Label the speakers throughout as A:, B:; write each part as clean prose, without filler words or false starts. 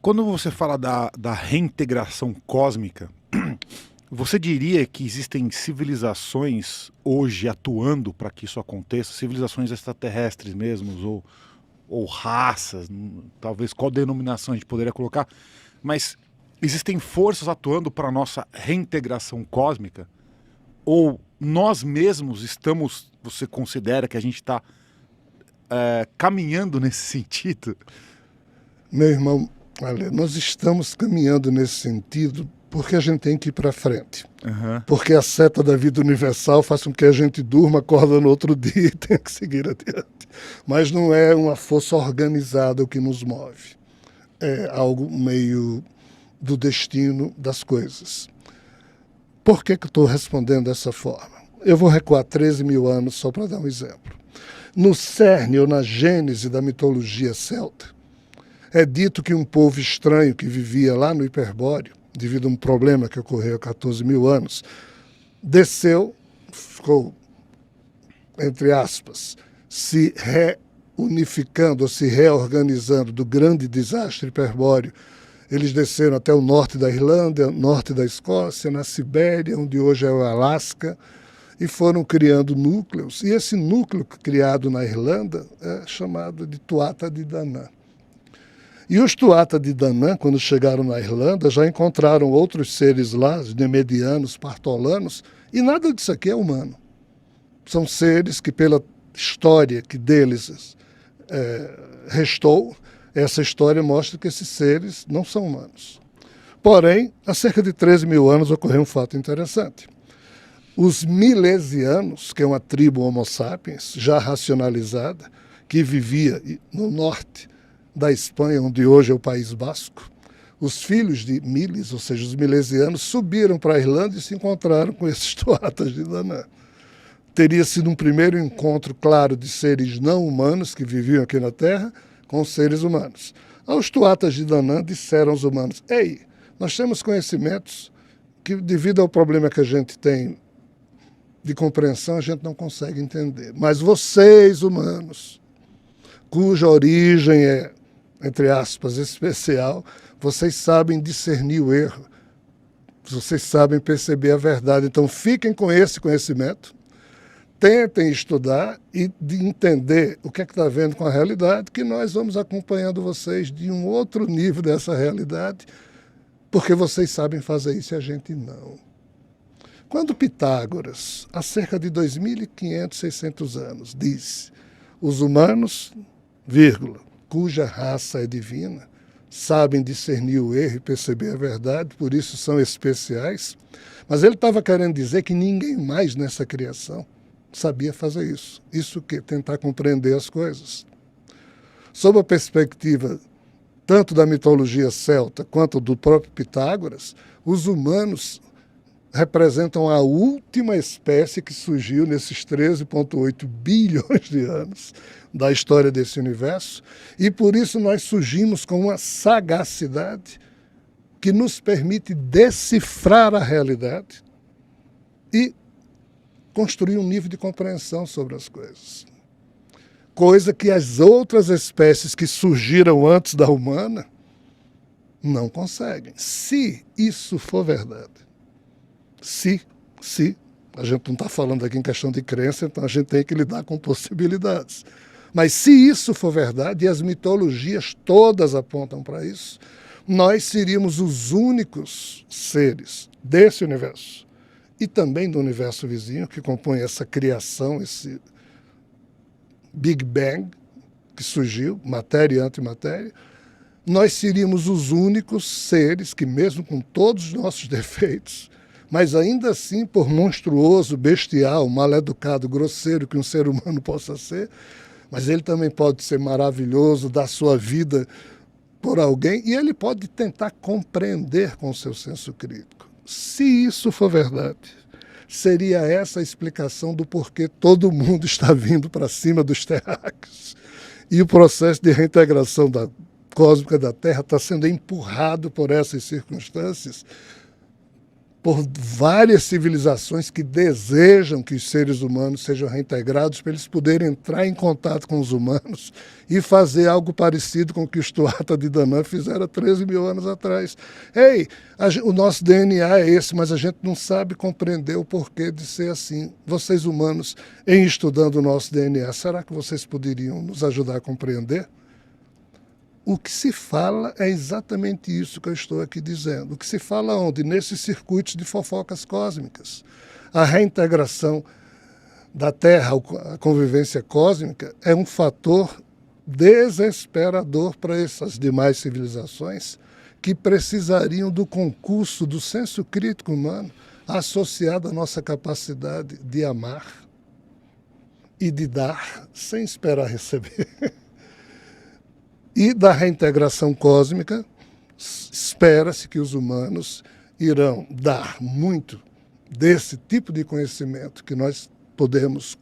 A: Quando você fala da reintegração cósmica, você diria que existem civilizações hoje atuando para que isso aconteça? Civilizações extraterrestres mesmo, ou raças, talvez qual denominação a gente poderia colocar, mas existem forças atuando para a nossa reintegração cósmica? Ou nós mesmos estamos, você considera que a gente está caminhando nesse sentido?
B: Meu irmão, olha, nós estamos caminhando nesse sentido porque a gente tem que ir para frente.
A: Uhum.
B: Porque a seta da vida universal faz com que a gente durma, acorda no outro dia e tenha que seguir adiante. Mas não é uma força organizada o que nos move. É algo meio do destino das coisas. Por que eu estou respondendo dessa forma? Eu vou recuar 13 mil anos só para dar um exemplo. No cerne ou na gênese da mitologia celta, é dito que um povo estranho que vivia lá no Hiperbóreo, devido a um problema que ocorreu há 14 mil anos, desceu, ficou, entre aspas, se reunificando ou se reorganizando do grande desastre hiperbóreo. Eles desceram até o norte da Irlanda, norte da Escócia, na Sibéria, onde hoje é o Alasca, e foram criando núcleos. E esse núcleo criado na Irlanda é chamado de Tuatha de Danann. E os Tuatha de Danann, quando chegaram na Irlanda, já encontraram outros seres lá, os nemedianos, partolanos, e nada disso aqui é humano. São seres que, pela história que deles restou, essa história mostra que esses seres não são humanos. Porém, há cerca de 13 mil anos ocorreu um fato interessante. Os milesianos, que é uma tribo homo sapiens, já racionalizada, que vivia no norte da Espanha, onde hoje é o País Basco, os filhos de Miles, ou seja, os milesianos, subiram para a Irlanda e se encontraram com esses Tuathas de Danann. Teria sido um primeiro encontro, claro, de seres não humanos que viviam aqui na Terra com os seres humanos. Aos Tuathas de Danann disseram aos humanos: ei, nós temos conhecimentos que, devido ao problema que a gente tem de compreensão, a gente não consegue entender. Mas vocês, humanos, cuja origem é, entre aspas, especial, vocês sabem discernir o erro, vocês sabem perceber a verdade. Então fiquem com esse conhecimento, tentem estudar e de entender o que é que está havendo com a realidade, que nós vamos acompanhando vocês de um outro nível dessa realidade, porque vocês sabem fazer isso e a gente não. Quando Pitágoras, há cerca de 2.500, 600 anos, disse: os humanos, vírgula, cuja raça é divina, sabem discernir o erro e perceber a verdade, por isso são especiais, mas ele estava querendo dizer que ninguém mais nessa criação sabia fazer isso. Isso que tentar compreender as coisas. Sob a perspectiva tanto da mitologia celta quanto do próprio Pitágoras, os humanos representam a última espécie que surgiu nesses 13,8 bilhões de anos da história desse universo, e por isso nós surgimos com uma sagacidade que nos permite decifrar a realidade e construir um nível de compreensão sobre as coisas. Coisa que as outras espécies que surgiram antes da humana não conseguem. Se isso for verdade. Se, a gente não está falando aqui em questão de crença, então a gente tem que lidar com possibilidades. Mas se isso for verdade, e as mitologias todas apontam para isso, nós seríamos os únicos seres desse universo e também do universo vizinho, que compõe essa criação, esse Big Bang que surgiu, matéria e antimatéria. Nós seríamos os únicos seres que, mesmo com todos os nossos defeitos, mas ainda assim, por monstruoso, bestial, mal-educado, grosseiro que um ser humano possa ser, mas ele também pode ser maravilhoso, dar sua vida por alguém, e ele pode tentar compreender com o seu senso crítico. Se isso for verdade, seria essa a explicação do porquê todo mundo está vindo para cima dos terráqueos. E o processo de reintegração cósmica da Terra está sendo empurrado por essas circunstâncias, por várias civilizações que desejam que os seres humanos sejam reintegrados para eles poderem entrar em contato com os humanos e fazer algo parecido com o que os Tuatha de Danann fizeram 13 mil anos atrás. Ei, o nosso DNA é esse, mas a gente não sabe compreender o porquê de ser assim. Vocês humanos, em estudando o nosso DNA, será que vocês poderiam nos ajudar a compreender? O que se fala é exatamente isso que eu estou aqui dizendo. O que se fala onde? Nesses circuitos de fofocas cósmicas. A reintegração da Terra, a convivência cósmica, é um fator desesperador para essas demais civilizações que precisariam do concurso do senso crítico humano associado à nossa capacidade de amar e de dar sem esperar receber. E da reintegração cósmica, espera-se que os humanos irão dar muito desse tipo de conhecimento que nós podemos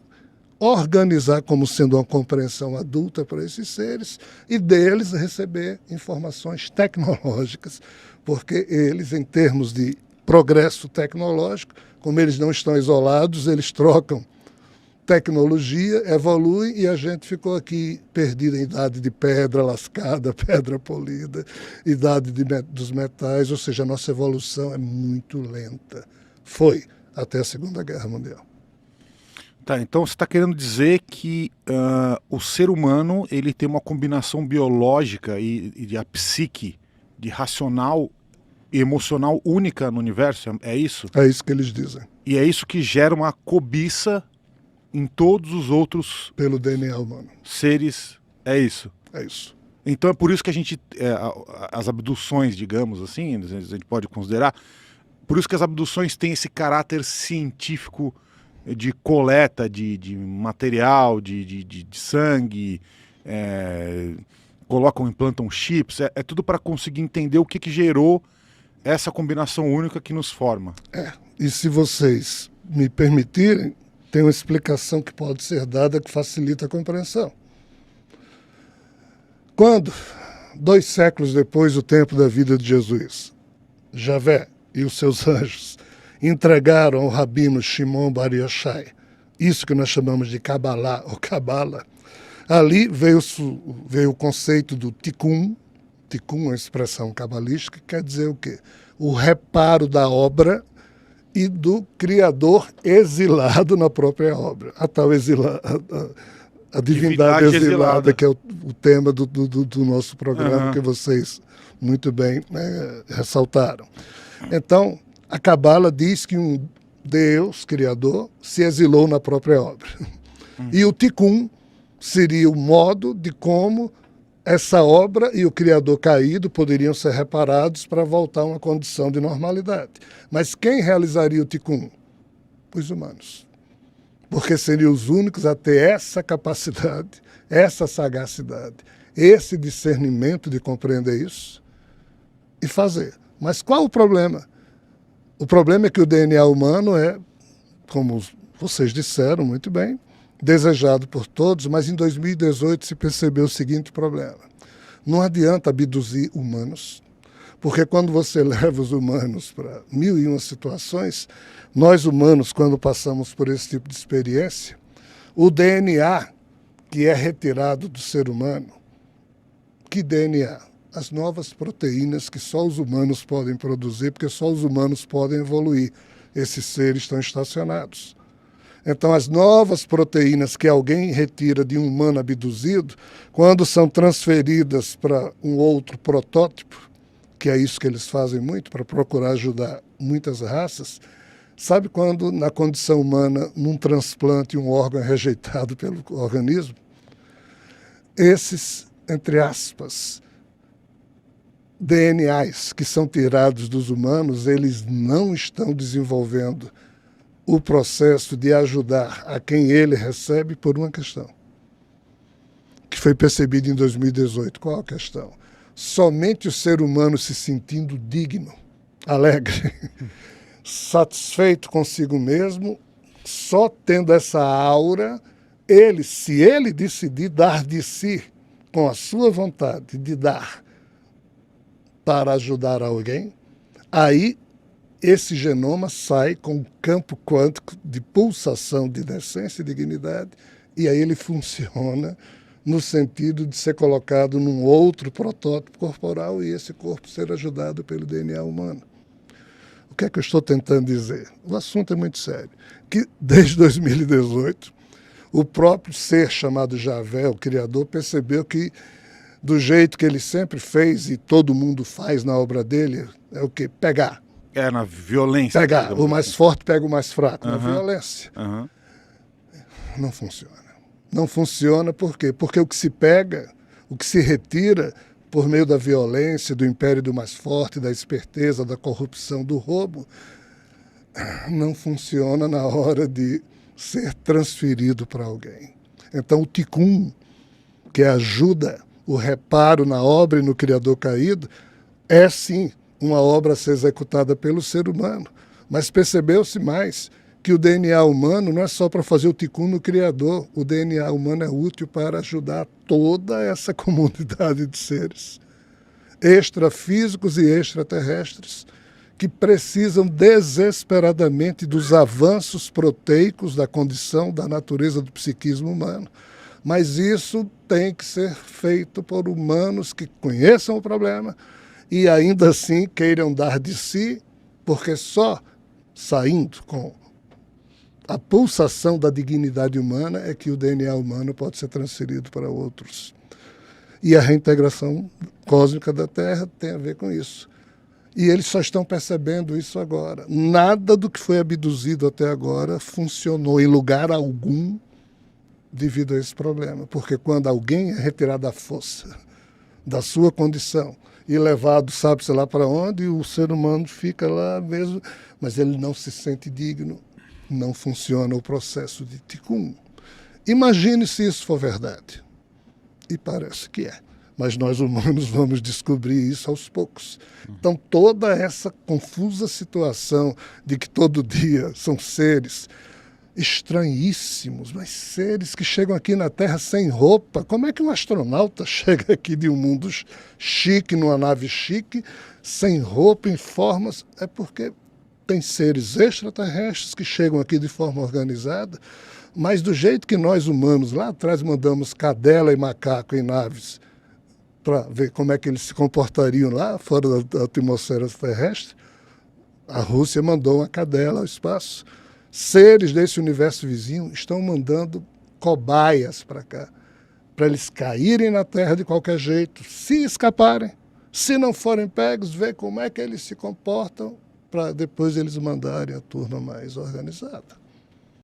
B: organizar como sendo uma compreensão adulta para esses seres e deles receber informações tecnológicas, porque eles, em termos de progresso tecnológico, como eles não estão isolados, eles trocam tecnologia, evolui e a gente ficou aqui perdido em idade de pedra lascada, pedra polida, idade dos metais, ou seja, a nossa evolução é muito lenta. Foi até a Segunda Guerra Mundial.
A: Tá, então você está querendo dizer que o ser humano ele tem uma combinação biológica e de a psique, de racional e emocional única no universo, é isso?
B: É isso que eles dizem.
A: E é isso que gera uma cobiça em todos os outros
B: pelo DNA humano.
A: Seres, é isso?
B: É isso.
A: Então é por isso que a gente, as abduções, digamos assim, a gente pode considerar, por isso que as abduções têm esse caráter científico de coleta de material, de sangue, colocam, implantam chips, é tudo para conseguir entender o que gerou essa combinação única que nos forma.
B: E se vocês me permitirem, tem uma explicação que pode ser dada que facilita a compreensão. Quando, 2 séculos depois do tempo da vida de Jesus, Javé e os seus anjos entregaram ao rabino Shimon Bar Yochai isso que nós chamamos de Kabbalah ou Kabbalah, ali veio o conceito do Tikkun. Tikkun é uma expressão cabalística que quer dizer o quê? O reparo da obra e do Criador exilado na própria obra. A tal a divindade exilada, que é o tema do nosso programa, que vocês muito bem ressaltaram. Então, a Cabala diz que um Deus, Criador, se exilou na própria obra. E o Tikkun seria o modo de como essa obra e o Criador caído poderiam ser reparados para voltar a uma condição de normalidade. Mas quem realizaria o Tikkun? Os humanos. Porque seriam os únicos a ter essa capacidade, essa sagacidade, esse discernimento de compreender isso e fazer. Mas qual o problema? O problema é que o DNA humano é, como vocês disseram muito bem, desejado por todos, mas em 2018 se percebeu o seguinte problema. Não adianta abduzir humanos, porque quando você leva os humanos para 1001 situações, nós humanos, quando passamos por esse tipo de experiência, o DNA que é retirado do ser humano, que DNA? As novas proteínas que só os humanos podem produzir, porque só os humanos podem evoluir. Esses seres estão estacionados. Então, as novas proteínas que alguém retira de um humano abduzido, quando são transferidas para um outro protótipo, que é isso que eles fazem muito, para procurar ajudar muitas raças, sabe quando, na condição humana, num transplante, um órgão é rejeitado pelo organismo? Esses, entre aspas, DNAs que são tirados dos humanos, eles não estão desenvolvendo o processo de ajudar a quem ele recebe por uma questão, que foi percebida em 2018. Qual a questão? Somente o ser humano se sentindo digno, alegre, satisfeito consigo mesmo, só tendo essa aura, ele, se ele decidir dar de si, com a sua vontade de dar para ajudar alguém, aí esse genoma sai com um campo quântico de pulsação de decência e dignidade, e aí ele funciona no sentido de ser colocado num outro protótipo corporal e esse corpo ser ajudado pelo DNA humano. O que é que eu estou tentando dizer? O assunto é muito sério. Que desde 2018, o próprio ser chamado Javé, o Criador, percebeu que do jeito que ele sempre fez e todo mundo faz na obra dele, é o quê? Pegar.
A: É, na violência.
B: Pegar. O mais forte pega o mais fraco, na violência.
A: Uhum.
B: Não funciona. Não funciona por quê? Porque o que se pega, o que se retira por meio da violência, do império do mais forte, da esperteza, da corrupção, do roubo, não funciona na hora de ser transferido para alguém. Então o Tikkun, que ajuda o reparo na obra e no Criador caído, é sim uma obra a ser executada pelo ser humano. Mas percebeu-se mais que o DNA humano não é só para fazer o Tikkun no Criador, o DNA humano é útil para ajudar toda essa comunidade de seres extrafísicos e extraterrestres que precisam desesperadamente dos avanços proteicos da condição da natureza do psiquismo humano. Mas isso tem que ser feito por humanos que conheçam o problema e ainda assim queiram dar de si, porque só saindo com a pulsação da dignidade humana é que o DNA humano pode ser transferido para outros. E a reintegração cósmica da Terra tem a ver com isso. E eles só estão percebendo isso agora. Nada do que foi abduzido até agora funcionou em lugar algum devido a esse problema. Porque quando alguém é retirado à força da sua condição e levado, sabe-se lá para onde, o ser humano fica lá mesmo, mas ele não se sente digno. Não funciona o processo de Tikkun. Imagine se isso for verdade. E parece que é. Mas nós humanos vamos descobrir isso aos poucos. Então toda essa confusa situação de que todo dia são seres estranhíssimos, mas seres que chegam aqui na Terra sem roupa. Como é que um astronauta chega aqui de um mundo chique, numa nave chique, sem roupa, em formas? É porque tem seres extraterrestres que chegam aqui de forma organizada, mas do jeito que nós humanos lá atrás mandamos cadela e macaco em naves para ver como é que eles se comportariam lá fora da atmosfera terrestre, a Rússia mandou uma cadela ao espaço. Seres desse universo vizinho estão mandando cobaias para cá, para eles caírem na Terra de qualquer jeito, se escaparem, se não forem pegos, ver como é que eles se comportam, para depois eles mandarem a turma mais organizada.